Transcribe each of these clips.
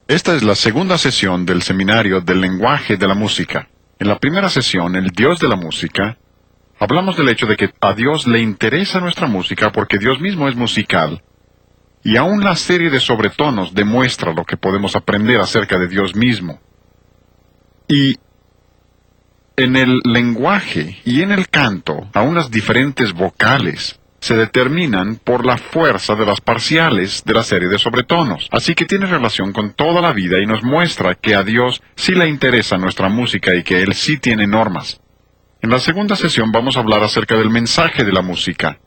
Esta es la segunda sesión del seminario del lenguaje de la música. En la primera sesión, el Dios de la música, hablamos del hecho de que a Dios le interesa nuestra música porque Dios mismo es musical. Y aún la serie de sobretonos demuestra lo que podemos aprender acerca de Dios mismo. Y en el lenguaje y en el canto, aún las diferentes vocales se determinan por la fuerza de las parciales de la serie de sobretonos. Así que tiene relación con toda la vida y nos muestra que a Dios sí le interesa nuestra música y que Él sí tiene normas. En la segunda sesión vamos a hablar acerca del mensaje de la música.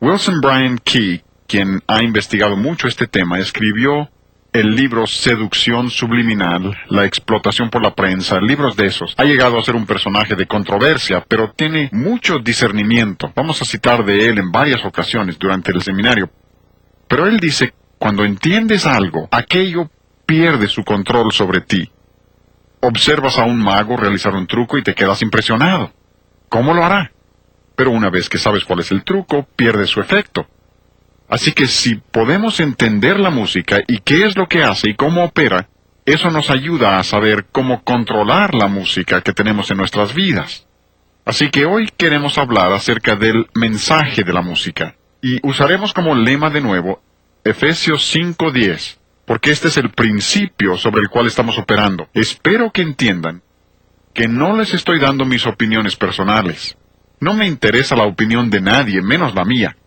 Wilson Bryan Key, quien ha investigado mucho este tema, escribió el libro Seducción Subliminal, La explotación por la prensa, libros de esos. Ha llegado a ser un personaje de controversia, pero tiene mucho discernimiento. Vamos a citar de él en varias ocasiones durante el seminario. Pero él dice, cuando entiendes algo, aquello pierde su control sobre ti. Observas a un mago realizar un truco y te quedas impresionado. ¿Cómo lo hará? Pero una vez que sabes cuál es el truco, pierde su efecto. Así que si podemos entender la música y qué es lo que hace y cómo opera, eso nos ayuda a saber cómo controlar la música que tenemos en nuestras vidas. Así que hoy queremos hablar acerca del mensaje de la música. Y usaremos como lema de nuevo Efesios 5:10, porque este es el principio sobre el cual estamos operando. Espero que entiendan que no les estoy dando mis opiniones personales. No me interesa la opinión de nadie, menos la mía.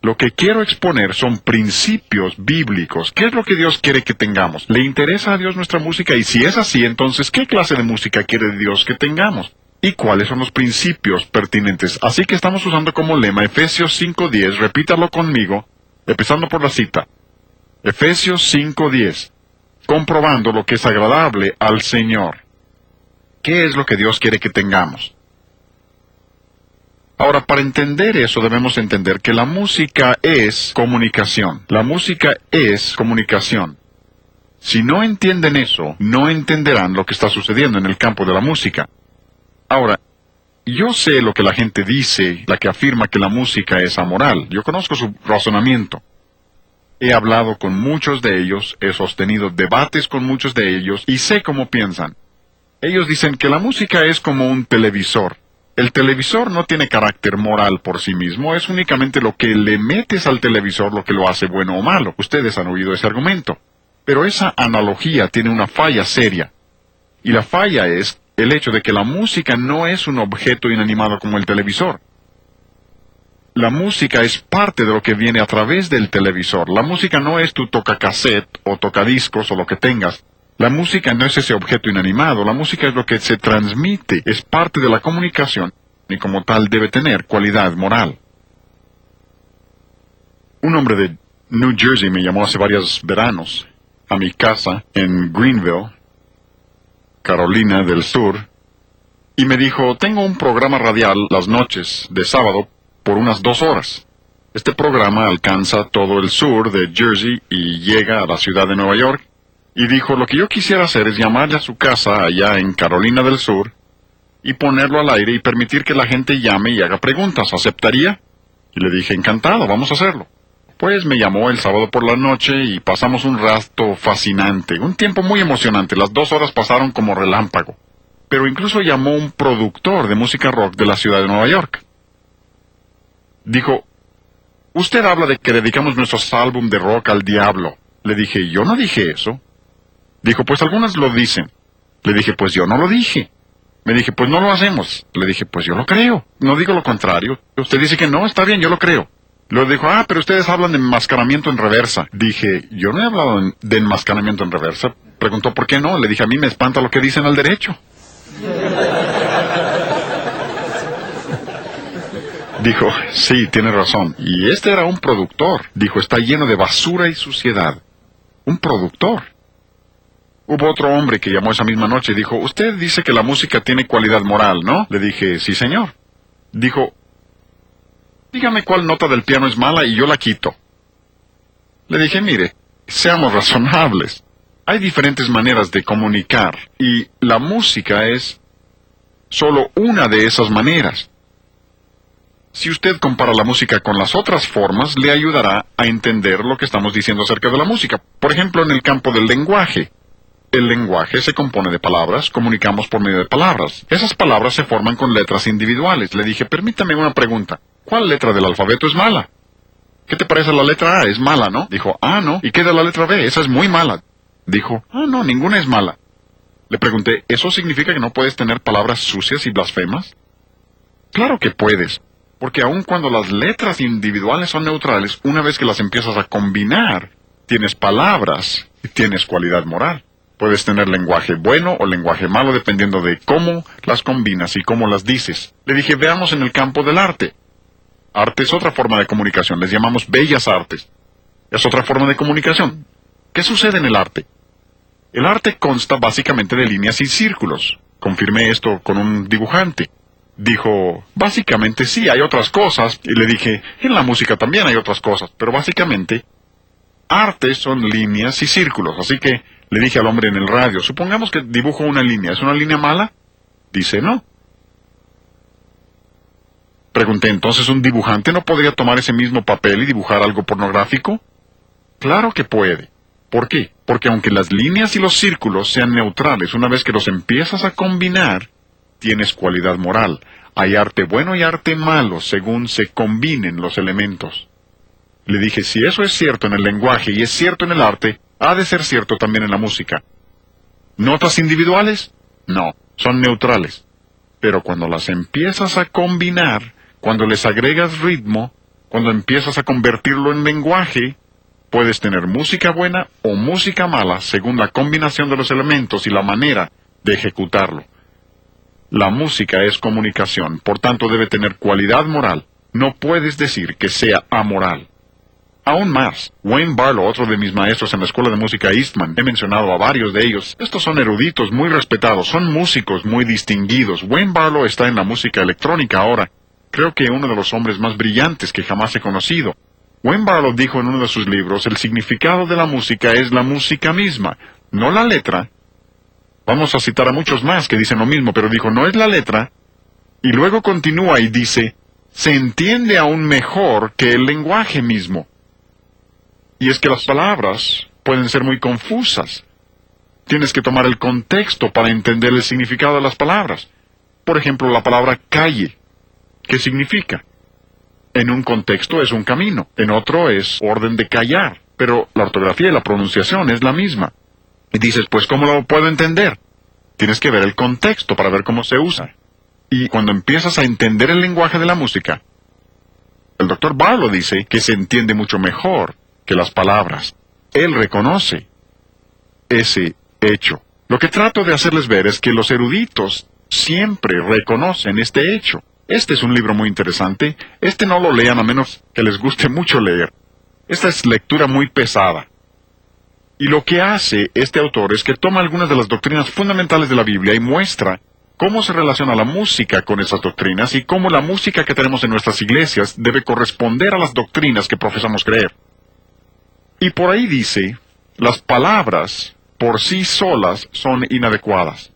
Lo que quiero exponer son principios bíblicos. ¿Qué es lo que Dios quiere que tengamos? ¿Le interesa a Dios nuestra música? Y si es así, entonces, ¿qué clase de música quiere Dios que tengamos? ¿Y cuáles son los principios pertinentes? Así que estamos usando como lema Efesios 5:10. Repítalo conmigo, empezando por la cita. Efesios 5:10. Comprobando lo que es agradable al Señor. ¿Qué es lo que Dios quiere que tengamos? Ahora, para entender eso debemos entender que la música es comunicación. La música es comunicación. Si no entienden eso, no entenderán lo que está sucediendo en el campo de la música. Ahora, yo sé lo que la gente dice, la que afirma que la música es amoral. Yo conozco su razonamiento. He hablado con muchos de ellos, he sostenido debates con muchos de ellos y sé cómo piensan. Ellos dicen que la música es como un televisor. El televisor no tiene carácter moral por sí mismo, es únicamente lo que le metes al televisor lo que lo hace bueno o malo. Ustedes han oído ese argumento. Pero esa analogía tiene una falla seria. Y la falla es el hecho de que la música no es un objeto inanimado como el televisor. La música es parte de lo que viene a través del televisor. La música no es tu tocacassette o tocadiscos o lo que tengas. La música no es ese objeto inanimado, la música es lo que se transmite, es parte de la comunicación y como tal debe tener cualidad moral. Un hombre de New Jersey me llamó hace varios veranos a mi casa en Greenville, Carolina del Sur, y me dijo, tengo un programa radial las noches de sábado por unas 2 horas. Este programa alcanza todo el sur de Jersey y llega a la ciudad de Nueva York. Y dijo, lo que yo quisiera hacer es llamarle a su casa allá en Carolina del Sur y ponerlo al aire y permitir que la gente llame y haga preguntas. ¿Aceptaría? Y le dije, encantado, vamos a hacerlo. Pues me llamó el sábado por la noche y pasamos un rato fascinante, un tiempo muy emocionante. Las 2 horas pasaron como relámpago. Pero incluso llamó un productor de música rock de la ciudad de Nueva York. Dijo, usted habla de que dedicamos nuestros álbum de rock al diablo. Le dije, yo no dije eso. Dijo, pues algunas lo dicen. Le dije, pues yo no lo dije. Me dije, pues no lo hacemos. Le dije, pues yo lo creo. No digo lo contrario. Usted dice que no, está bien, yo lo creo. Luego dijo, pero ustedes hablan de enmascaramiento en reversa. Dije, yo no he hablado de enmascaramiento en reversa. Preguntó, ¿por qué no? Le dije, a mí me espanta lo que dicen al derecho. Dijo, sí, tiene razón. Y este era un productor. Dijo, está lleno de basura y suciedad. Un productor. Hubo otro hombre que llamó esa misma noche y dijo, usted dice que la música tiene cualidad moral, ¿no? Le dije, sí, señor. Dijo, dígame cuál nota del piano es mala y yo la quito. Le dije, mire, seamos razonables. Hay diferentes maneras de comunicar y la música es solo una de esas maneras. Si usted compara la música con las otras formas, le ayudará a entender lo que estamos diciendo acerca de la música. Por ejemplo, en el campo del lenguaje. El lenguaje se compone de palabras, comunicamos por medio de palabras. Esas palabras se forman con letras individuales. Le dije, permítame una pregunta. ¿Cuál letra del alfabeto es mala? ¿Qué te parece la letra A? Es mala, ¿no? Dijo, ¿no? ¿Y qué de la letra B? Esa es muy mala. Dijo, no, ninguna es mala. Le pregunté, ¿eso significa que no puedes tener palabras sucias y blasfemas? Claro que puedes, porque aun cuando las letras individuales son neutrales, una vez que las empiezas a combinar, tienes palabras y tienes cualidad moral. Puedes tener lenguaje bueno o lenguaje malo dependiendo de cómo las combinas y cómo las dices. Le dije, veamos en el campo del arte. Arte es otra forma de comunicación, les llamamos bellas artes. Es otra forma de comunicación. ¿Qué sucede en el arte? El arte consta básicamente de líneas y círculos. Confirmé esto con un dibujante. Dijo, básicamente sí, hay otras cosas. Y le dije, en la música también hay otras cosas, pero básicamente, arte son líneas y círculos. Así que le dije al hombre en el radio, supongamos que dibujo una línea. ¿Es una línea mala? Dice, no. Pregunté, ¿entonces un dibujante no podría tomar ese mismo papel y dibujar algo pornográfico? Claro que puede. ¿Por qué? Porque aunque las líneas y los círculos sean neutrales, una vez que los empiezas a combinar, tienes cualidad moral. Hay arte bueno y arte malo según se combinen los elementos. Le dije, si eso es cierto en el lenguaje y es cierto en el arte, ha de ser cierto también en la música. ¿Notas individuales? No, son neutrales. Pero cuando las empiezas a combinar, cuando les agregas ritmo, cuando empiezas a convertirlo en lenguaje, puedes tener música buena o música mala según la combinación de los elementos y la manera de ejecutarlo. La música es comunicación, por tanto debe tener cualidad moral. No puedes decir que sea amoral. Aún más, Wayne Barlow, otro de mis maestros en la escuela de música Eastman, he mencionado a varios de ellos. Estos son eruditos muy respetados, son músicos muy distinguidos. Wayne Barlow está en la música electrónica ahora. Creo que uno de los hombres más brillantes que jamás he conocido. Wayne Barlow dijo en uno de sus libros, el significado de la música es la música misma, no la letra. Vamos a citar a muchos más que dicen lo mismo, pero dijo, no es la letra. Y luego continúa y dice, se entiende aún mejor que el lenguaje mismo. Y es que las palabras pueden ser muy confusas. Tienes que tomar el contexto para entender el significado de las palabras. Por ejemplo, la palabra calle. ¿Qué significa? En un contexto es un camino, en otro es orden de callar, pero la ortografía y la pronunciación es la misma. Y dices, pues, ¿cómo lo puedo entender? Tienes que ver el contexto para ver cómo se usa. Y cuando empiezas a entender el lenguaje de la música, el Dr. Barlow dice que se entiende mucho mejor que las palabras. Él reconoce ese hecho. Lo que trato de hacerles ver es que los eruditos siempre reconocen este hecho. Este es un libro muy interesante. Este no lo lean a menos que les guste mucho leer. Esta es lectura muy pesada. Y lo que hace este autor es que toma algunas de las doctrinas fundamentales de la Biblia y muestra cómo se relaciona la música con esas doctrinas y cómo la música que tenemos en nuestras iglesias debe corresponder a las doctrinas que profesamos creer. Y por ahí dice, las palabras por sí solas son inadecuadas.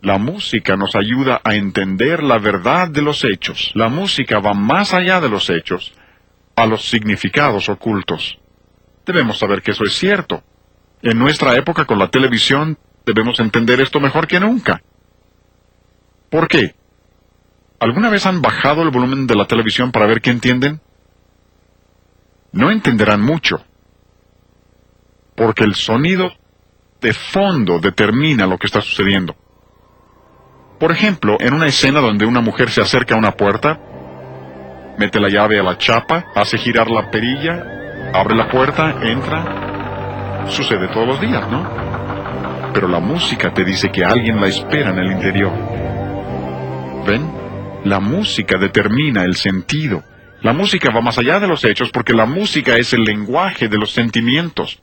La música nos ayuda a entender la verdad de los hechos. La música va más allá de los hechos, a los significados ocultos. Debemos saber que eso es cierto. En nuestra época con la televisión debemos entender esto mejor que nunca. ¿Por qué? ¿Alguna vez han bajado el volumen de la televisión para ver qué entienden? No entenderán mucho. Porque el sonido de fondo determina lo que está sucediendo. Por ejemplo, en una escena donde una mujer se acerca a una puerta, mete la llave a la chapa, hace girar la perilla, abre la puerta, entra. Sucede todos los días, ¿no? Pero la música te dice que alguien la espera en el interior. ¿Ven? La música determina el sentido. La música va más allá de los hechos porque la música es el lenguaje de los sentimientos.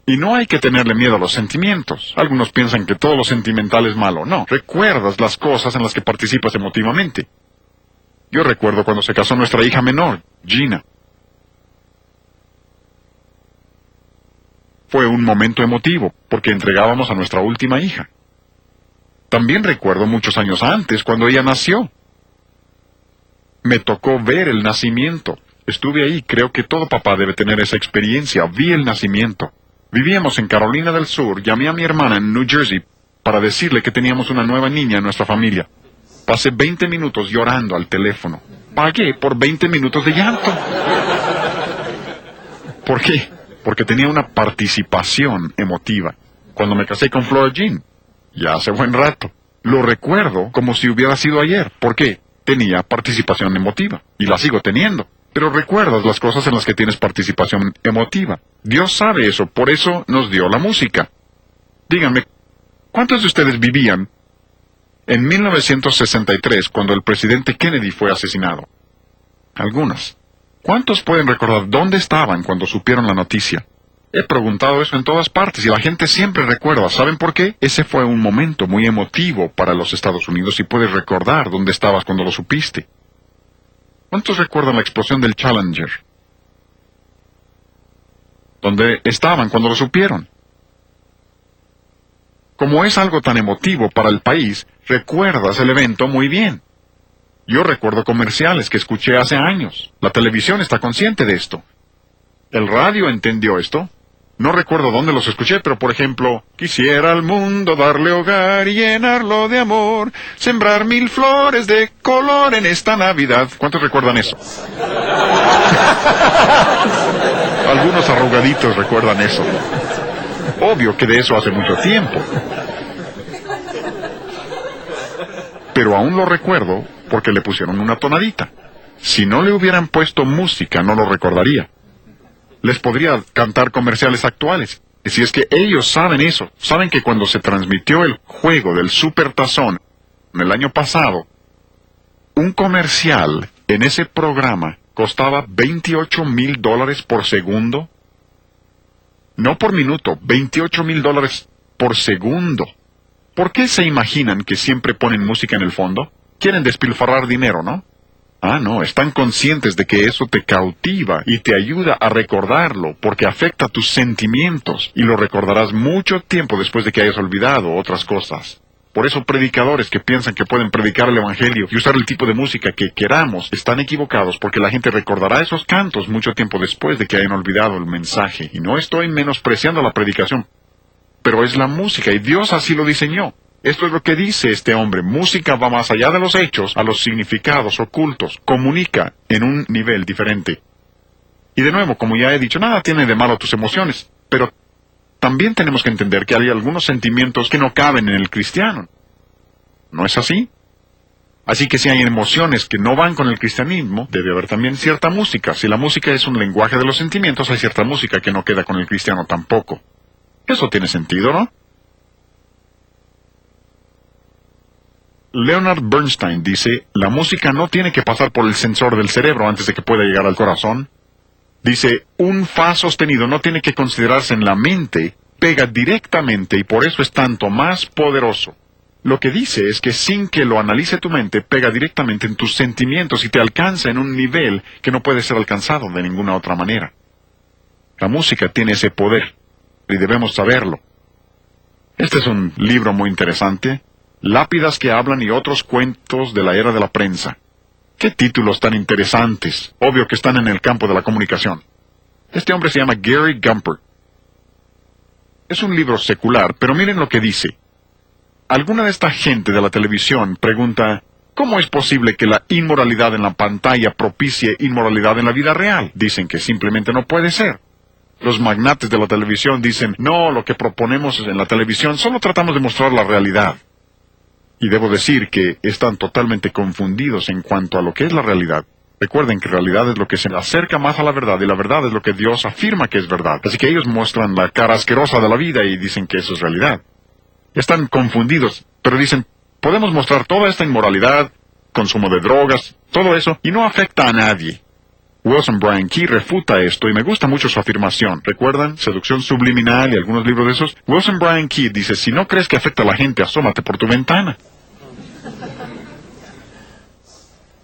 Y no hay que tenerle miedo a los sentimientos. Algunos piensan que todo lo sentimental es malo. No, recuerdas las cosas en las que participas emotivamente. Yo recuerdo cuando se casó nuestra hija menor, Gina. Fue un momento emotivo, porque entregábamos a nuestra última hija. También recuerdo muchos años antes, cuando ella nació. Me tocó ver el nacimiento. Estuve ahí, creo que todo papá debe tener esa experiencia. Vi el nacimiento. Vivíamos en Carolina del Sur, llamé a mi hermana en New Jersey para decirle que teníamos una nueva niña en nuestra familia. Pasé 20 minutos llorando al teléfono. Pagué por 20 minutos de llanto. ¿Por qué? Porque tenía una participación emotiva. Cuando me casé con Flora Jean, ya hace buen rato, lo recuerdo como si hubiera sido ayer. ¿Por qué? Tenía participación emotiva, y la sigo teniendo. Pero recuerdas las cosas en las que tienes participación emotiva. Dios sabe eso, por eso nos dio la música. Díganme, ¿cuántos de ustedes vivían en 1963, cuando el presidente Kennedy fue asesinado? Algunos. ¿Cuántos pueden recordar dónde estaban cuando supieron la noticia? He preguntado eso en todas partes y la gente siempre recuerda. ¿Saben por qué? Ese fue un momento muy emotivo para los Estados Unidos y puedes recordar dónde estabas cuando lo supiste. ¿Cuántos recuerdan la explosión del Challenger? ¿Dónde estaban cuando lo supieron? Como es algo tan emotivo para el país, recuerdas el evento muy bien. Yo recuerdo comerciales que escuché hace años. La televisión está consciente de esto. ¿El radio entendió esto? No recuerdo dónde los escuché, pero por ejemplo, quisiera al mundo darle hogar y llenarlo de amor, sembrar 1000 flores de color en esta Navidad. ¿Cuántos recuerdan eso? Algunos arrugaditos recuerdan eso. Obvio que de eso hace mucho tiempo. Pero aún lo recuerdo porque le pusieron una tonadita. Si no le hubieran puesto música, no lo recordaría. Les podría cantar comerciales actuales. Y si es que ellos saben eso, saben que cuando se transmitió el juego del Supertazón el año pasado, un comercial en ese programa costaba $28,000 por segundo. No por minuto, $28,000 por segundo. ¿Por qué se imaginan que siempre ponen música en el fondo? Quieren despilfarrar dinero, ¿no? Ah, no, están conscientes de que eso te cautiva y te ayuda a recordarlo porque afecta tus sentimientos y lo recordarás mucho tiempo después de que hayas olvidado otras cosas. Por eso predicadores que piensan que pueden predicar el Evangelio y usar el tipo de música que queramos están equivocados porque la gente recordará esos cantos mucho tiempo después de que hayan olvidado el mensaje. Y no estoy menospreciando la predicación, pero es la música y Dios así lo diseñó. Esto es lo que dice este hombre. Música va más allá de los hechos, a los significados ocultos. Comunica en un nivel diferente. Y de nuevo, como ya he dicho, nada tiene de malo tus emociones. Pero también tenemos que entender que hay algunos sentimientos que no caben en el cristiano. ¿No es así? Así que si hay emociones que no van con el cristianismo, debe haber también cierta música. Si la música es un lenguaje de los sentimientos, hay cierta música que no queda con el cristiano tampoco. Eso tiene sentido, ¿no? Leonard Bernstein dice, la música no tiene que pasar por el sensor del cerebro antes de que pueda llegar al corazón. Dice, un fa sostenido no tiene que considerarse en la mente, pega directamente y por eso es tanto más poderoso. Lo que dice es que sin que lo analice tu mente, pega directamente en tus sentimientos y te alcanza en un nivel que no puede ser alcanzado de ninguna otra manera. La música tiene ese poder y debemos saberlo. Este es un libro muy interesante. Lápidas que hablan y otros cuentos de la era de la prensa. ¡Qué títulos tan interesantes! Obvio que están en el campo de la comunicación. Este hombre se llama Gary Gumpert. Es un libro secular, pero miren lo que dice. Alguna de esta gente de la televisión pregunta, ¿cómo es posible que la inmoralidad en la pantalla propicie inmoralidad en la vida real? Dicen que simplemente no puede ser. Los magnates de la televisión dicen, no, lo que proponemos en la televisión solo tratamos de mostrar la realidad. Y debo decir que están totalmente confundidos en cuanto a lo que es la realidad. Recuerden que realidad es lo que se acerca más a la verdad, y la verdad es lo que Dios afirma que es verdad. Así que ellos muestran la cara asquerosa de la vida y dicen que eso es realidad. Están confundidos, pero dicen, podemos mostrar toda esta inmoralidad, consumo de drogas, todo eso, y no afecta a nadie. Wilson Bryan Key refuta esto y me gusta mucho su afirmación. ¿Recuerdan? Seducción subliminal y algunos libros de esos. Wilson Bryan Key dice, si no crees que afecta a la gente, asómate por tu ventana.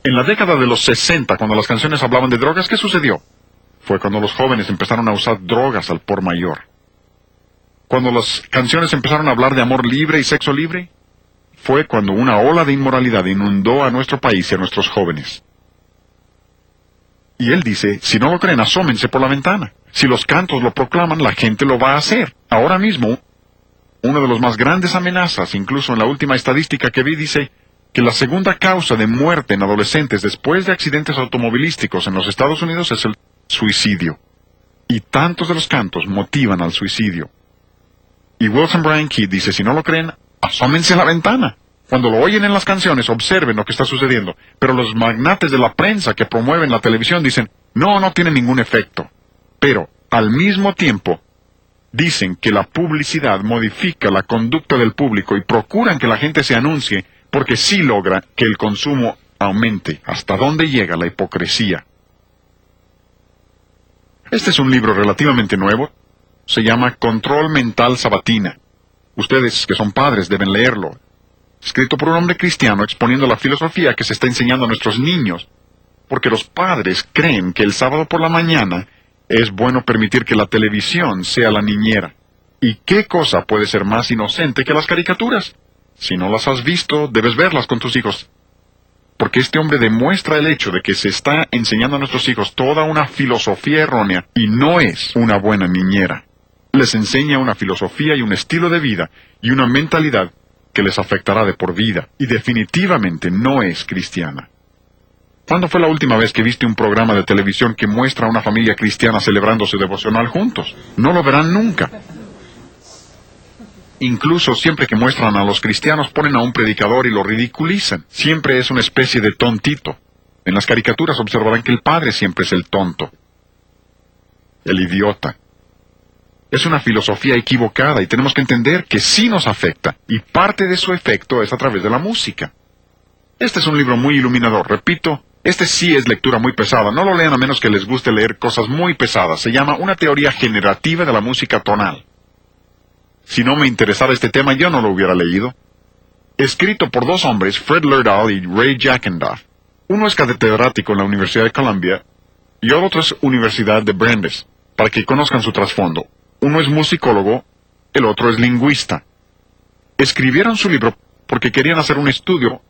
En la década de los 60, cuando las canciones hablaban de drogas, ¿qué sucedió? Fue cuando los jóvenes empezaron a usar drogas al por mayor. Cuando las canciones empezaron a hablar de amor libre y sexo libre, fue cuando una ola de inmoralidad inundó a nuestro país y a nuestros jóvenes. Y él dice, si no lo creen, asómense por la ventana. Si los cantos lo proclaman, la gente lo va a hacer. Ahora mismo, una de las más grandes amenazas, incluso en la última estadística que vi, dice que la segunda causa de muerte en adolescentes después de accidentes automovilísticos en los Estados Unidos es el suicidio. Y tantos de los cantos motivan al suicidio. Y Wilson Bryan Kidd dice, si no lo creen, asómense a la ventana. Cuando lo oyen en las canciones, observen lo que está sucediendo. Pero los magnates de la prensa que promueven la televisión dicen, no tiene ningún efecto. Pero, al mismo tiempo, dicen que la publicidad modifica la conducta del público y procuran que la gente se anuncie porque sí logra que el consumo aumente. ¿Hasta dónde llega la hipocresía? Este es un libro relativamente nuevo. Se llama Control Mental Sabatina. Ustedes, que son padres, deben leerlo. Escrito por un hombre cristiano exponiendo la filosofía que se está enseñando a nuestros niños. Porque los padres creen que el sábado por la mañana es bueno permitir que la televisión sea la niñera. ¿Y qué cosa puede ser más inocente que las caricaturas? Si no las has visto, debes verlas con tus hijos. Porque este hombre demuestra el hecho de que se está enseñando a nuestros hijos toda una filosofía errónea y no es una buena niñera. Les enseña una filosofía y un estilo de vida y una mentalidad que les afectará de por vida y definitivamente no es cristiana. ¿Cuándo fue la última vez que viste un programa de televisión que muestra a una familia cristiana celebrando su devocional juntos? No lo verán nunca. Incluso siempre que muestran a los cristianos ponen a un predicador y lo ridiculizan. Siempre es una especie de tontito. En las caricaturas observarán que el padre siempre es el tonto, el idiota. Es una filosofía equivocada y tenemos que entender que sí nos afecta, y parte de su efecto es a través de la música. Este es un libro muy iluminador, repito, este sí es lectura muy pesada, no lo lean a menos que les guste leer cosas muy pesadas. Se llama Una teoría generativa de la música tonal. Si no me interesara este tema, yo no lo hubiera leído. Escrito por dos hombres, Fred Lerdahl y Ray Jackendoff. Uno es catedrático en la Universidad de Columbia y otro es Universidad de Brandeis, para que conozcan su trasfondo. Uno es musicólogo, el otro es lingüista. Escribieron su libro porque querían hacer un estudio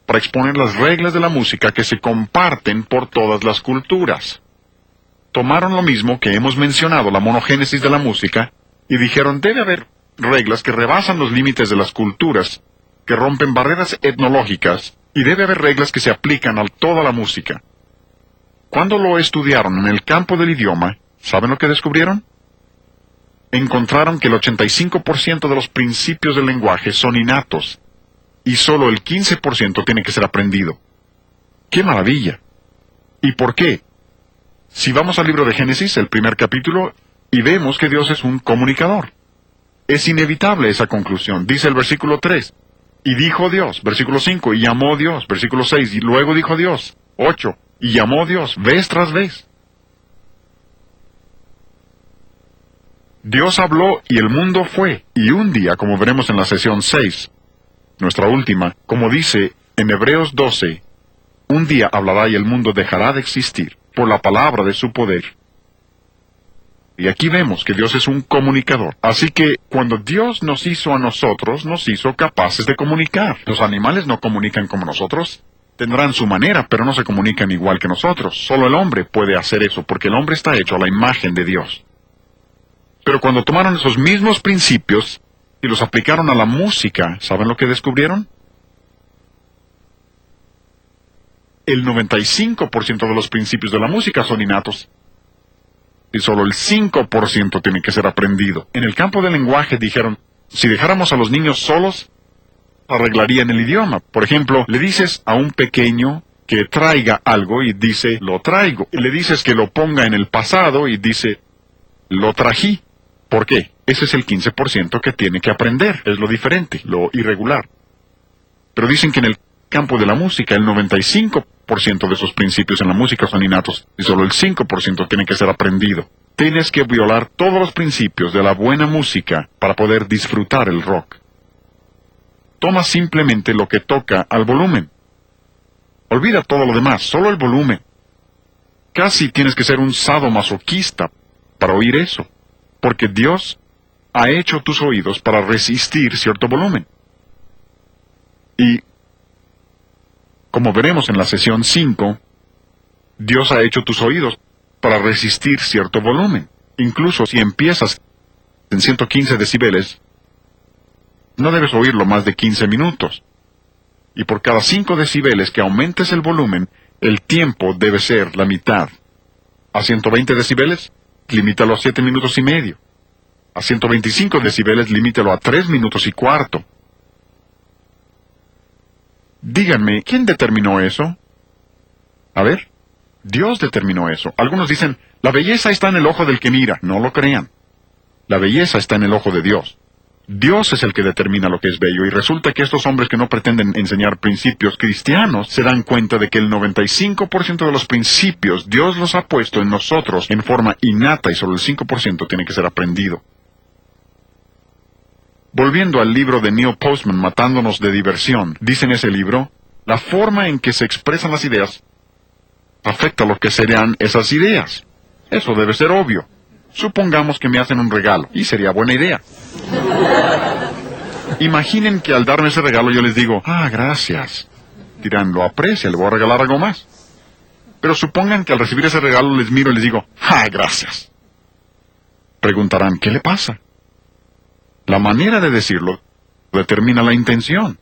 para exponer las reglas de la música que se comparten por todas las culturas. Tomaron lo mismo que hemos mencionado, la monogénesis de la música, y dijeron, debe haber reglas que rebasan los límites de las culturas, que rompen barreras etnológicas, y debe haber reglas que se aplican a toda la música. Cuando lo estudiaron en el campo del idioma, ¿saben lo que descubrieron? Encontraron que el 85% de los principios del lenguaje son innatos, y solo el 15% tiene que ser aprendido. ¡Qué maravilla! ¿Y por qué? Si vamos al libro de Génesis, el primer capítulo, y vemos que Dios es un comunicador. Es inevitable esa conclusión. Dice el versículo 3. Y dijo Dios, versículo 5, y llamó Dios, versículo 6, y luego dijo Dios, 8, y llamó Dios, vez tras vez. Dios habló y el mundo fue, y un día, como veremos en la sesión 6, nuestra última, como dice en Hebreos 12, un día hablará y el mundo dejará de existir por la palabra de su poder. Y aquí vemos que Dios es un comunicador. Así que cuando Dios nos hizo a nosotros, nos hizo capaces de comunicar. Los animales no comunican como nosotros. Tendrán su manera, pero no se comunican igual que nosotros. Solo el hombre puede hacer eso, porque el hombre está hecho a la imagen de Dios. Pero cuando tomaron esos mismos principios y los aplicaron a la música, ¿saben lo que descubrieron? El 95% de los principios de la música son innatos. Y solo el 5% tiene que ser aprendido. En el campo del lenguaje dijeron, si dejáramos a los niños solos, arreglarían el idioma. Por ejemplo, le dices a un pequeño que traiga algo y dice, lo traigo. Y le dices que lo ponga en el pasado y dice, lo trají. ¿Por qué? Ese es el 15% que tiene que aprender. Es lo diferente, lo irregular. Pero dicen que en el campo de la música, el 95% de esos principios en la música son innatos y solo el 5% tiene que ser aprendido. Tienes que violar todos los principios de la buena música para poder disfrutar el rock. Toma simplemente lo que toca al volumen. Olvida todo lo demás, solo el volumen. Casi tienes que ser un sadomasoquista para oír eso, porque Dios ha hecho tus oídos para resistir cierto volumen. Y como veremos en la sesión 5, Dios ha hecho tus oídos para resistir cierto volumen. Incluso si empiezas en 115 decibeles, no debes oírlo más de 15 minutos. Y por cada 5 decibeles que aumentes el volumen, el tiempo debe ser la mitad. A 120 decibeles, limítalo a 7 minutos y medio. A 125 decibeles, limítalo a 3 minutos y cuarto. Díganme, ¿quién determinó eso? A ver, Dios determinó eso. Algunos dicen, la belleza está en el ojo del que mira. No lo crean. La belleza está en el ojo de Dios. Dios es el que determina lo que es bello, y resulta que estos hombres que no pretenden enseñar principios cristianos se dan cuenta de que el 95% de los principios Dios los ha puesto en nosotros en forma innata y solo el 5% tiene que ser aprendido. Volviendo al libro de Neil Postman, Matándonos de diversión, dice en ese libro, la forma en que se expresan las ideas afecta lo que serán esas ideas. Eso debe ser obvio. Supongamos que me hacen un regalo, y sería buena idea. Imaginen que al darme ese regalo yo les digo, gracias. Dirán, lo aprecia, le voy a regalar algo más. Pero supongan que al recibir ese regalo les miro y les digo, gracias. Preguntarán, ¿qué le pasa? La manera de decirlo determina la intención.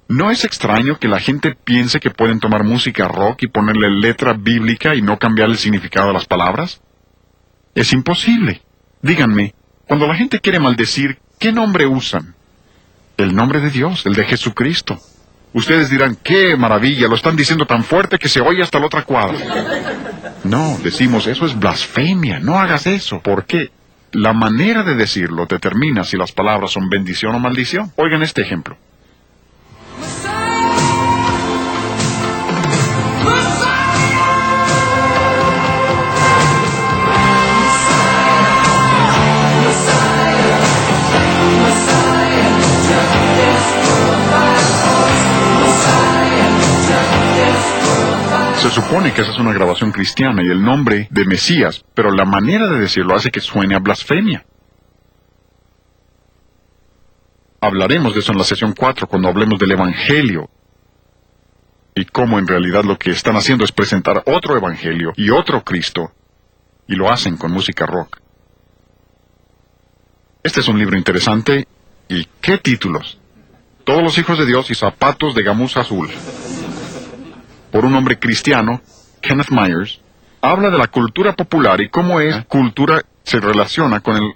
¿No es extraño que la gente piense que pueden tomar música rock y ponerle letra bíblica y no cambiar el significado de las palabras? Es imposible. Díganme, cuando la gente quiere maldecir, ¿qué nombre usan? El nombre de Dios, el de Jesucristo. Ustedes dirán, ¡qué maravilla! Lo están diciendo tan fuerte que se oye hasta la otra cuadra. No, decimos, eso es blasfemia, no hagas eso. ¿Por qué? La manera de decirlo determina si las palabras son bendición o maldición. Oigan este ejemplo. Se supone que esa es una grabación cristiana y el nombre de Mesías, pero la manera de decirlo hace que suene a blasfemia. Hablaremos de eso en la sesión 4 cuando hablemos del Evangelio y cómo en realidad lo que están haciendo es presentar otro Evangelio y otro Cristo, y lo hacen con música rock. Este es un libro interesante, y ¿qué títulos? Todos los hijos de Dios y zapatos de gamuza azul. Por un hombre cristiano, Kenneth Myers, habla de la cultura popular y cómo esa cultura se relaciona con el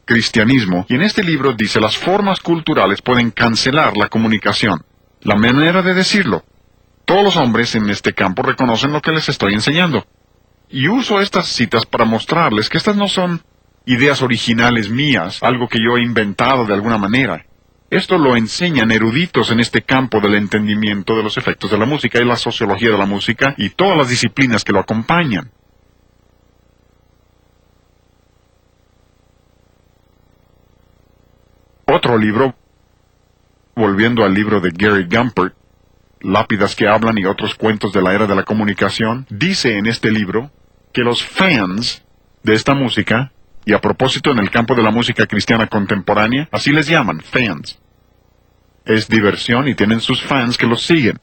cristianismo, y en este libro dice las formas culturales pueden cancelar la comunicación. La manera de decirlo. Todos los hombres en este campo reconocen lo que les estoy enseñando. Y uso estas citas para mostrarles que estas no son ideas originales mías, algo que yo he inventado de alguna manera. Esto lo enseñan eruditos en este campo del entendimiento de los efectos de la música y la sociología de la música y todas las disciplinas que lo acompañan. Otro libro, volviendo al libro de Gary Gumpert, Lápidas que hablan y otros cuentos de la era de la comunicación, dice en este libro que los fans de esta música, y a propósito en el campo de la música cristiana contemporánea, así les llaman, fans. Es diversión y tienen sus fans que los siguen.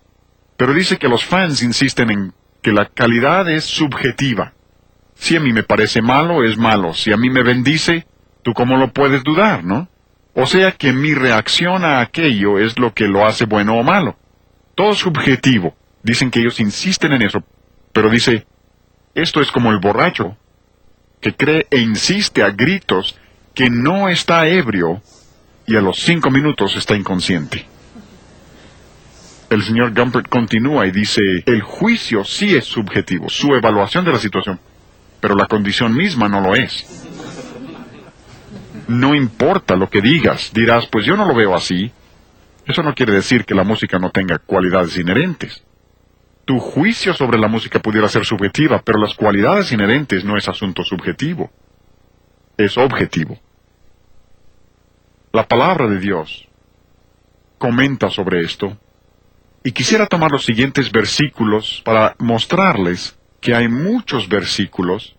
Pero dice que los fans insisten en que la calidad es subjetiva. Si a mí me parece malo, es malo. Si a mí me bendice, ¿tú cómo lo puedes dudar, no? O sea que mi reacción a aquello es lo que lo hace bueno o malo. Todo es subjetivo. Dicen que ellos insisten en eso. Pero dice, esto es como el borracho, que cree e insiste a gritos que no está ebrio, y a los 5 minutos está inconsciente. El señor Gumpert continúa y dice, el juicio sí es subjetivo, su evaluación de la situación, pero la condición misma no lo es. No importa lo que digas, dirás, pues yo no lo veo así. Eso no quiere decir que la música no tenga cualidades inherentes. Tu juicio sobre la música pudiera ser subjetiva, pero las cualidades inherentes no es asunto subjetivo, es objetivo. La palabra de Dios comenta sobre esto, y quisiera tomar los siguientes versículos para mostrarles que hay muchos versículos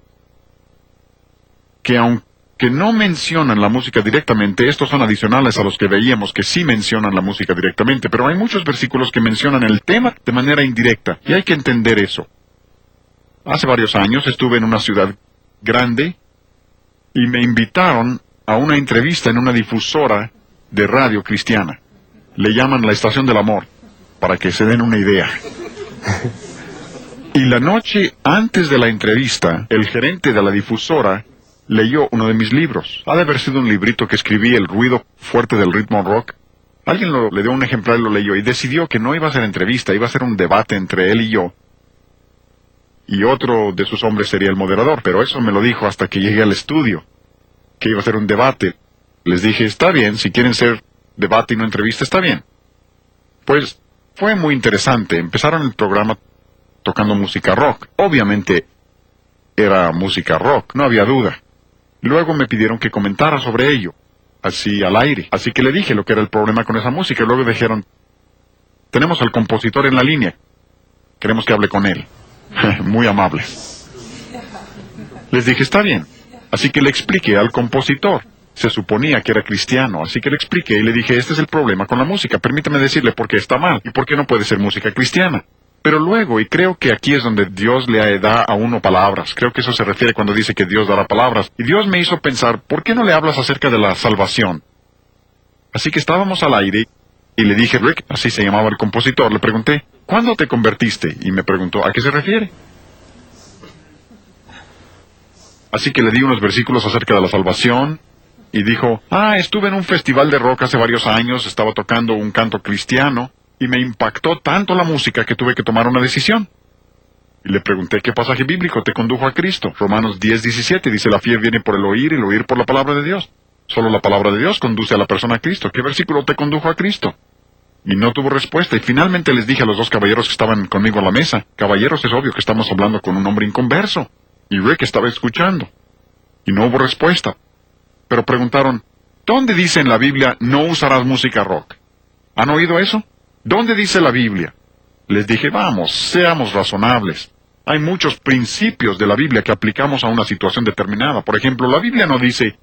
que aunque no mencionan la música directamente, estos son adicionales a los que veíamos que sí mencionan la música directamente, pero hay muchos versículos que mencionan el tema de manera indirecta, y hay que entender eso. Hace varios años estuve en una ciudad grande y me invitaron a una entrevista en una difusora de radio cristiana. Le llaman la Estación del Amor, para que se den una idea. Y la noche antes de la entrevista, el gerente de la difusora leyó uno de mis libros. Ha de haber sido un librito que escribí, El ruido fuerte del ritmo rock. Alguien le dio un ejemplar y lo leyó, y decidió que no iba a ser entrevista, iba a ser un debate entre él y yo. Y otro de sus hombres sería el moderador, pero eso me lo dijo hasta que llegué al estudio, que iba a ser un debate. Les dije, está bien, si quieren ser debate y no entrevista, está bien. Pues fue muy interesante. Empezaron el programa tocando música rock. Obviamente era música rock, no había duda. Luego me pidieron que comentara sobre ello, así al aire. Así que le dije lo que era el problema con esa música. Y luego dijeron, tenemos al compositor en la línea, queremos que hable con él. Muy amable. Les dije, está bien. Así que le expliqué al compositor. Se suponía que era cristiano, así que le expliqué y le dije, este es el problema con la música, permítame decirle por qué está mal y por qué no puede ser música cristiana. Pero luego, y creo que aquí es donde Dios le da a uno palabras, creo que eso se refiere cuando dice que Dios dará palabras, y Dios me hizo pensar, ¿por qué no le hablas acerca de la salvación? Así que estábamos al aire, y le dije, Rick, así se llamaba el compositor, le pregunté, ¿cuándo te convertiste? Y me preguntó, ¿a qué se refiere? Así que le di unos versículos acerca de la salvación, y dijo, estuve en un festival de rock hace varios años, estaba tocando un canto cristiano, y me impactó tanto la música que tuve que tomar una decisión. Y le pregunté, ¿qué pasaje bíblico te condujo a Cristo? Romanos 10:17 dice, la fe viene por el oír y el oír por la palabra de Dios. Solo la palabra de Dios conduce a la persona a Cristo. ¿Qué versículo te condujo a Cristo? Y no tuvo respuesta, y finalmente les dije a los dos caballeros que estaban conmigo a la mesa, caballeros, es obvio que estamos hablando con un hombre inconverso. Y Rick estaba escuchando. Y no hubo respuesta. Pero preguntaron, ¿dónde dice en la Biblia no usarás música rock? ¿Han oído eso? ¿Dónde dice la Biblia? Les dije, vamos, seamos razonables. Hay muchos principios de la Biblia que aplicamos a una situación determinada. Por ejemplo, la Biblia no dice,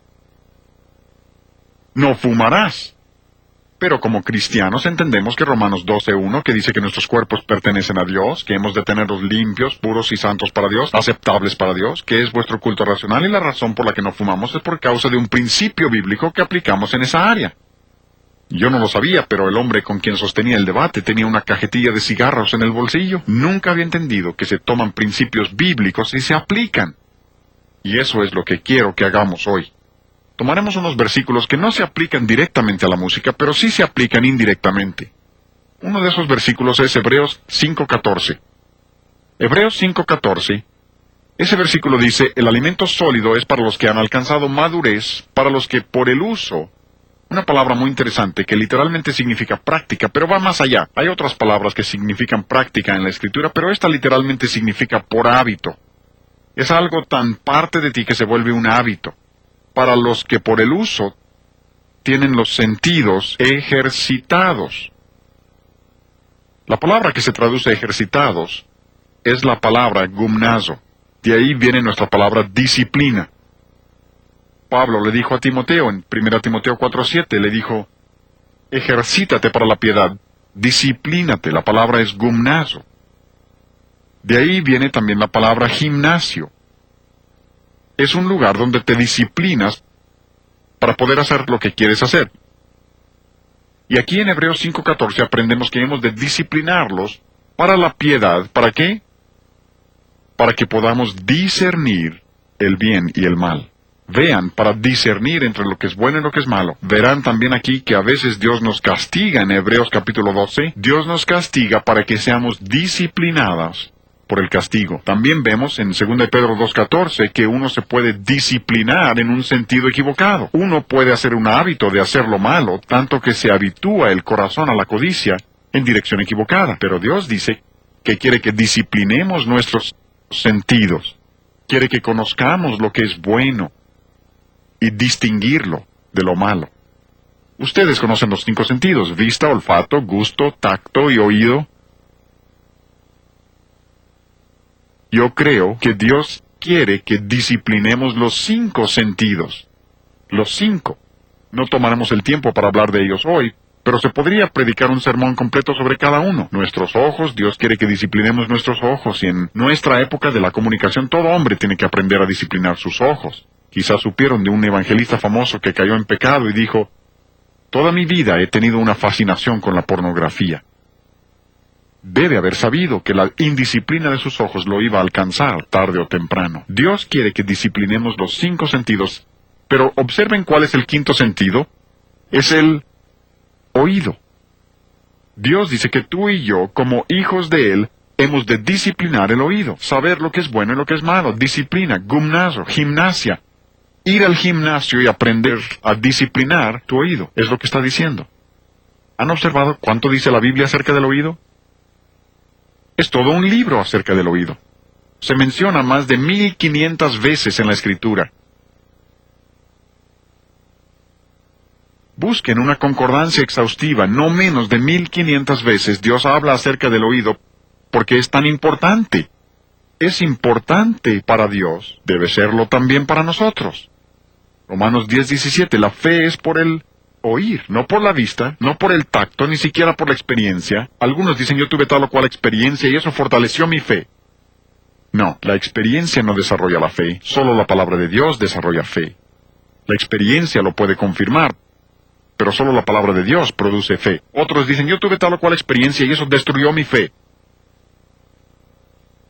no fumarás. Pero como cristianos entendemos que Romanos 12:1, que dice que nuestros cuerpos pertenecen a Dios, que hemos de tenerlos limpios, puros y santos para Dios, aceptables para Dios, que es vuestro culto racional, y la razón por la que no fumamos es por causa de un principio bíblico que aplicamos en esa área. Yo no lo sabía, pero el hombre con quien sostenía el debate tenía una cajetilla de cigarros en el bolsillo. Nunca había entendido que se toman principios bíblicos y se aplican. Y eso es lo que quiero que hagamos hoy. Tomaremos unos versículos que no se aplican directamente a la música, pero sí se aplican indirectamente. Uno de esos versículos es Hebreos 5:14. Hebreos 5:14. Ese versículo dice, el alimento sólido es para los que han alcanzado madurez, para los que por el uso. Una palabra muy interesante que literalmente significa práctica, pero va más allá. Hay otras palabras que significan práctica en la Escritura, pero esta literalmente significa por hábito. Es algo tan parte de ti que se vuelve un hábito. Para los que por el uso tienen los sentidos ejercitados. La palabra que se traduce ejercitados es la palabra gumnazo. De ahí viene nuestra palabra disciplina. Pablo le dijo a Timoteo en 1 Timoteo 4:7, le dijo, ejercítate para la piedad, disciplínate, la palabra es gumnazo. De ahí viene también la palabra gimnasio. Es un lugar donde te disciplinas para poder hacer lo que quieres hacer. Y aquí en Hebreos 5:14 aprendemos que hemos de disciplinarlos para la piedad. ¿Para qué? Para que podamos discernir el bien y el mal. Vean, para discernir entre lo que es bueno y lo que es malo. Verán también aquí que a veces Dios nos castiga en Hebreos capítulo 12. Dios nos castiga para que seamos disciplinados por el castigo. También vemos en 2 Pedro 2:14 que uno se puede disciplinar en un sentido equivocado. Uno puede hacer un hábito de hacer lo malo, tanto que se habitúa el corazón a la codicia en dirección equivocada. Pero Dios dice que quiere que disciplinemos nuestros sentidos. Quiere que conozcamos lo que es bueno y distinguirlo de lo malo. Ustedes conocen los 5 sentidos: vista, olfato, gusto, tacto y oído. Yo creo que Dios quiere que disciplinemos los 5 sentidos. Los 5. No tomaremos el tiempo para hablar de ellos hoy, pero se podría predicar un sermón completo sobre cada uno. Nuestros ojos, Dios quiere que disciplinemos nuestros ojos, y en nuestra época de la comunicación todo hombre tiene que aprender a disciplinar sus ojos. Quizás supieron de un evangelista famoso que cayó en pecado y dijo: toda mi vida he tenido una fascinación con la pornografía. Debe haber sabido que la indisciplina de sus ojos lo iba a alcanzar tarde o temprano. Dios quiere que disciplinemos los 5 sentidos, pero observen cuál es el 5º sentido. Es el oído. Dios dice que tú y yo, como hijos de Él, hemos de disciplinar el oído, saber lo que es bueno y lo que es malo. Disciplina, gimnasio, gimnasia. Ir al gimnasio y aprender a disciplinar tu oído, es lo que está diciendo. ¿Han observado cuánto dice la Biblia acerca del oído? Es todo un libro acerca del oído. Se menciona más de 1500 veces en la Escritura. Busquen una concordancia exhaustiva. No menos de 1500 veces Dios habla acerca del oído, porque es tan importante. Es importante para Dios. Debe serlo también para nosotros. Romanos 10:17. La fe es por el oír, no por la vista, no por el tacto, ni siquiera por la experiencia. Algunos dicen: yo tuve tal o cual experiencia y eso fortaleció mi fe. No, la experiencia no desarrolla la fe. Solo la palabra de Dios desarrolla fe. La experiencia lo puede confirmar, pero solo la palabra de Dios produce fe. Otros dicen: yo tuve tal o cual experiencia y eso destruyó mi fe.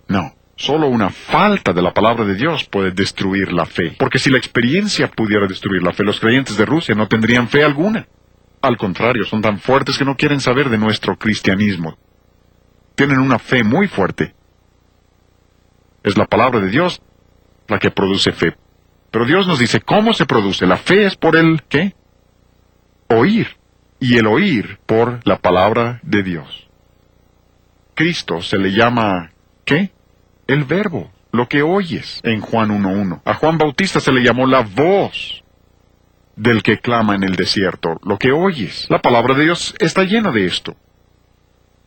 No, solo una falta de la palabra de Dios puede destruir la fe. Porque si la experiencia pudiera destruir la fe, los creyentes de Rusia no tendrían fe alguna. Al contrario, son tan fuertes que no quieren saber de nuestro cristianismo. Tienen una fe muy fuerte. Es la palabra de Dios la que produce fe. Pero Dios nos dice cómo se produce. La fe es por el, ¿qué? Oír. Y el oír por la palabra de Dios. Cristo se le llama, ¿qué? El verbo, lo que oyes, en Juan 1:1. A Juan Bautista se le llamó la voz del que clama en el desierto, lo que oyes. La palabra de Dios está llena de esto.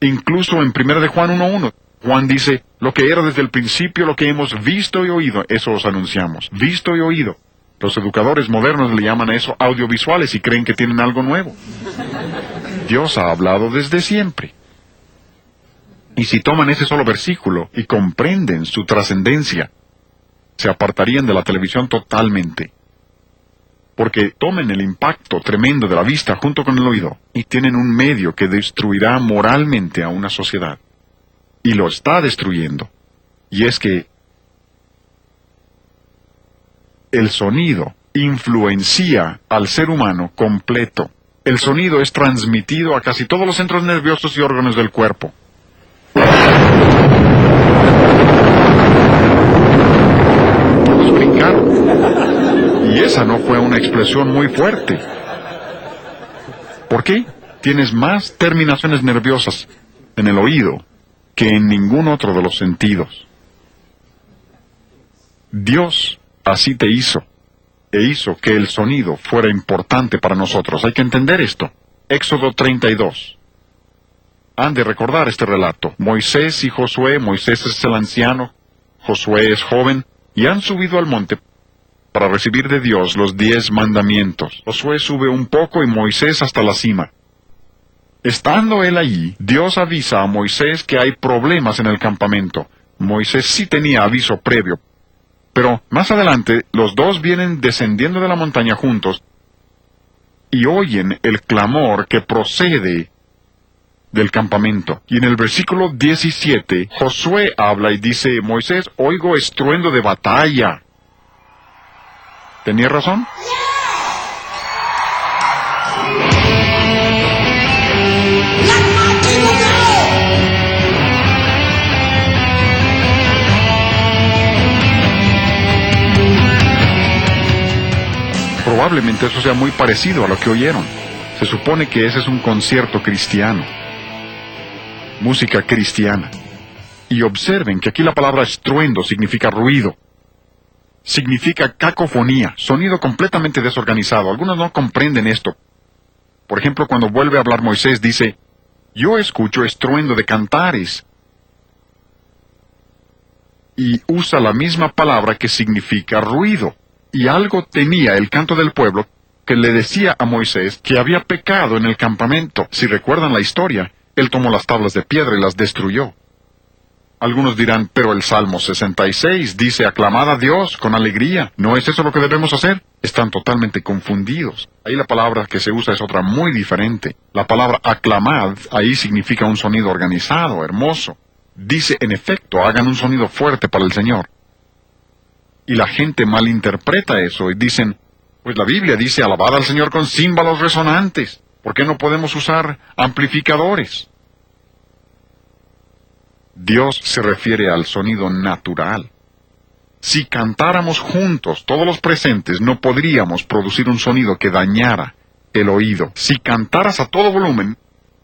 Incluso en 1 de Juan 1:1, Juan dice: lo que era desde el principio, lo que hemos visto y oído, eso os anunciamos. Visto y oído. Los educadores modernos le llaman a eso audiovisuales y creen que tienen algo nuevo. Dios ha hablado desde siempre. Y si toman ese solo versículo y comprenden su trascendencia, se apartarían de la televisión totalmente. Porque tomen el impacto tremendo de la vista junto con el oído y tienen un medio que destruirá moralmente a una sociedad. Y lo está destruyendo. Y es que el sonido influencia al ser humano completo. El sonido es transmitido a casi todos los centros nerviosos y órganos del cuerpo. Todos brincaron. Y esa no fue una expresión muy fuerte. ¿Por qué? Tienes más terminaciones nerviosas en el oído que en ningún otro de los sentidos. Dios así te hizo, e hizo que el sonido fuera importante para nosotros. Hay que entender esto. Éxodo 32. Han de recordar este relato. Moisés y Josué, Moisés es el anciano, Josué es joven, y han subido al monte para recibir de Dios los 10 mandamientos. Josué sube un poco y Moisés hasta la cima. Estando él allí, Dios avisa a Moisés que hay problemas en el campamento. Moisés sí tenía aviso previo, pero más adelante los dos vienen descendiendo de la montaña juntos y oyen el clamor que procede del campamento. Y en el versículo 17, Josué habla y dice: Moisés, oigo estruendo de batalla. ¿Tenía razón? Probablemente eso sea muy parecido a lo que oyeron. Se supone que ese es un concierto cristiano. Música cristiana. Y observen que aquí la palabra estruendo significa ruido. Significa cacofonía, sonido completamente desorganizado. Algunos no comprenden esto. Por ejemplo, cuando vuelve a hablar Moisés, dice: yo escucho estruendo de cantares. Y usa la misma palabra que significa ruido. Y algo tenía el canto del pueblo que le decía a Moisés que había pecado en el campamento. Si recuerdan la historia, él tomó las tablas de piedra y las destruyó. Algunos dirán, pero el Salmo 66 dice, aclamad a Dios con alegría. ¿No es eso lo que debemos hacer? Están totalmente confundidos. Ahí la palabra que se usa es otra muy diferente. La palabra aclamad ahí significa un sonido organizado, hermoso. Dice, en efecto, hagan un sonido fuerte para el Señor. Y la gente malinterpreta eso y dicen, pues la Biblia dice, alabad al Señor con címbalos resonantes. ¿Por qué no podemos usar amplificadores? Dios se refiere al sonido natural. Si cantáramos juntos, todos los presentes, no podríamos producir un sonido que dañara el oído. Si cantaras a todo volumen,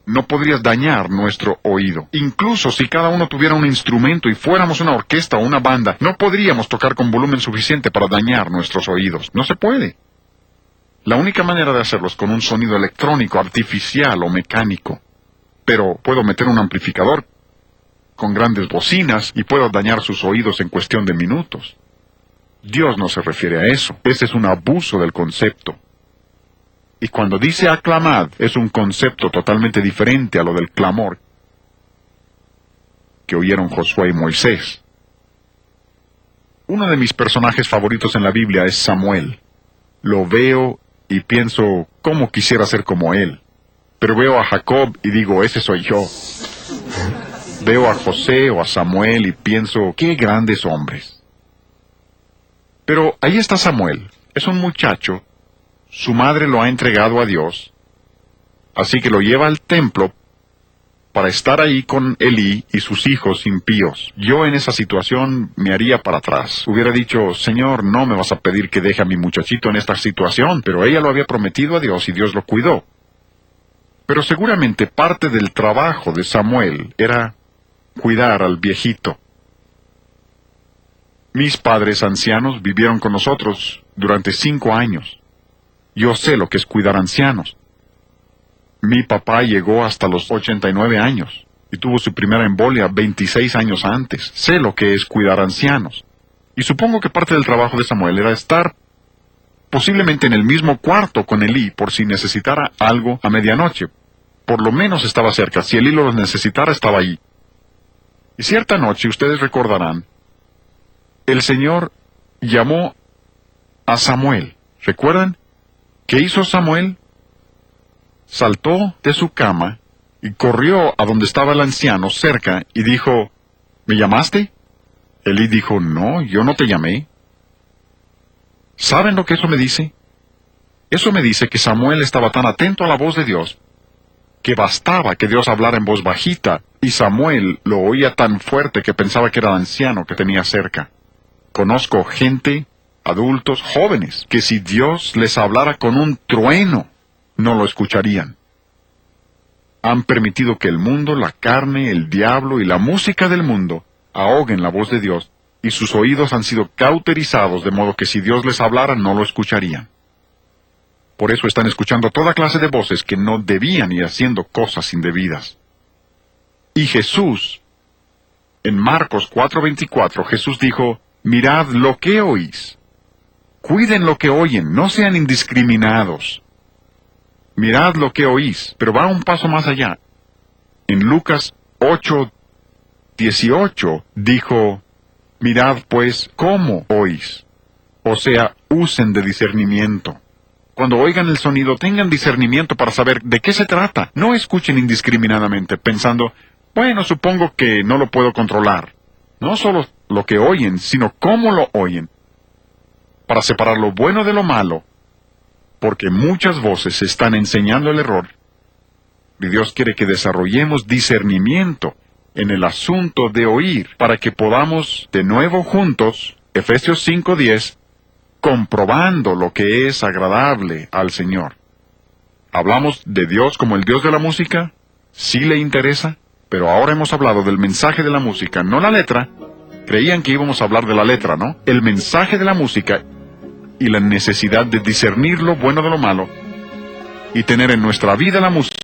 no podrías dañar nuestro oído. Incluso si cada uno tuviera un instrumento y fuéramos una orquesta o una banda, no podríamos tocar con volumen suficiente para dañar nuestros oídos. No se puede. La única manera de hacerlo es con un sonido electrónico, artificial o mecánico. Pero puedo meter un amplificador con grandes bocinas y puedo dañar sus oídos en cuestión de minutos. Dios no se refiere a eso. Ese es un abuso del concepto. Y cuando dice aclamad, es un concepto totalmente diferente a lo del clamor que oyeron Josué y Moisés. Uno de mis personajes favoritos en la Biblia es Samuel. Lo veo y pienso, ¿cómo quisiera ser como él? Pero veo a Jacob y digo, ese soy yo. Veo a José o a Samuel y pienso, qué grandes hombres. Pero ahí está Samuel. Es un muchacho. Su madre lo ha entregado a Dios. Así que lo lleva al templo para estar ahí con Elí y sus hijos impíos. Yo en esa situación me haría para atrás. Hubiera dicho, Señor, no me vas a pedir que deje a mi muchachito en esta situación. Pero ella lo había prometido a Dios y Dios lo cuidó. Pero seguramente parte del trabajo de Samuel era cuidar al viejito. Mis padres ancianos vivieron con nosotros durante 5 años. Yo sé lo que es cuidar ancianos. Mi papá llegó hasta los 89 años y tuvo su primera embolia 26 años antes. Sé lo que es cuidar ancianos. Y supongo que parte del trabajo de Samuel era estar posiblemente en el mismo cuarto con Elí por si necesitara algo a medianoche. Por lo menos estaba cerca. Si Elí lo necesitara, estaba ahí. Y cierta noche, ustedes recordarán, el Señor llamó a Samuel. ¿Recuerdan? ¿Qué hizo Samuel? Saltó de su cama y corrió a donde estaba el anciano cerca y dijo, ¿me llamaste? Elí dijo, no, yo no te llamé. ¿Saben lo que eso me dice? Eso me dice que Samuel estaba tan atento a la voz de Dios que bastaba que Dios hablara en voz bajita, y Samuel lo oía tan fuerte que pensaba que era el anciano que tenía cerca. Conozco gente, adultos, jóvenes, que si Dios les hablara con un trueno, no lo escucharían. Han permitido que el mundo, la carne, el diablo y la música del mundo ahoguen la voz de Dios, y sus oídos han sido cauterizados de modo que si Dios les hablara no lo escucharían. Por eso están escuchando toda clase de voces que no debían y haciendo cosas indebidas. Y Jesús, en Marcos 4:24, Jesús dijo, mirad lo que oís. Cuiden lo que oyen, no sean indiscriminados. Mirad lo que oís, pero va un paso más allá. En Lucas 8:18 dijo, mirad pues cómo oís. O sea, usen de discernimiento. Cuando oigan el sonido, tengan discernimiento para saber de qué se trata. No escuchen indiscriminadamente, pensando, bueno, supongo que no lo puedo controlar. No solo lo que oyen, sino cómo lo oyen. Para separar lo bueno de lo malo. Porque muchas voces están enseñando el error. Y Dios quiere que desarrollemos discernimiento en el asunto de oír, para que podamos de nuevo juntos, Efesios 5:10, comprobando lo que es agradable al Señor. ¿Hablamos de Dios como el Dios de la música? ¿Sí le interesa? Pero ahora hemos hablado del mensaje de la música, no la letra. Creían que íbamos a hablar de la letra, ¿no? El mensaje de la música y la necesidad de discernir lo bueno de lo malo y tener en nuestra vida la música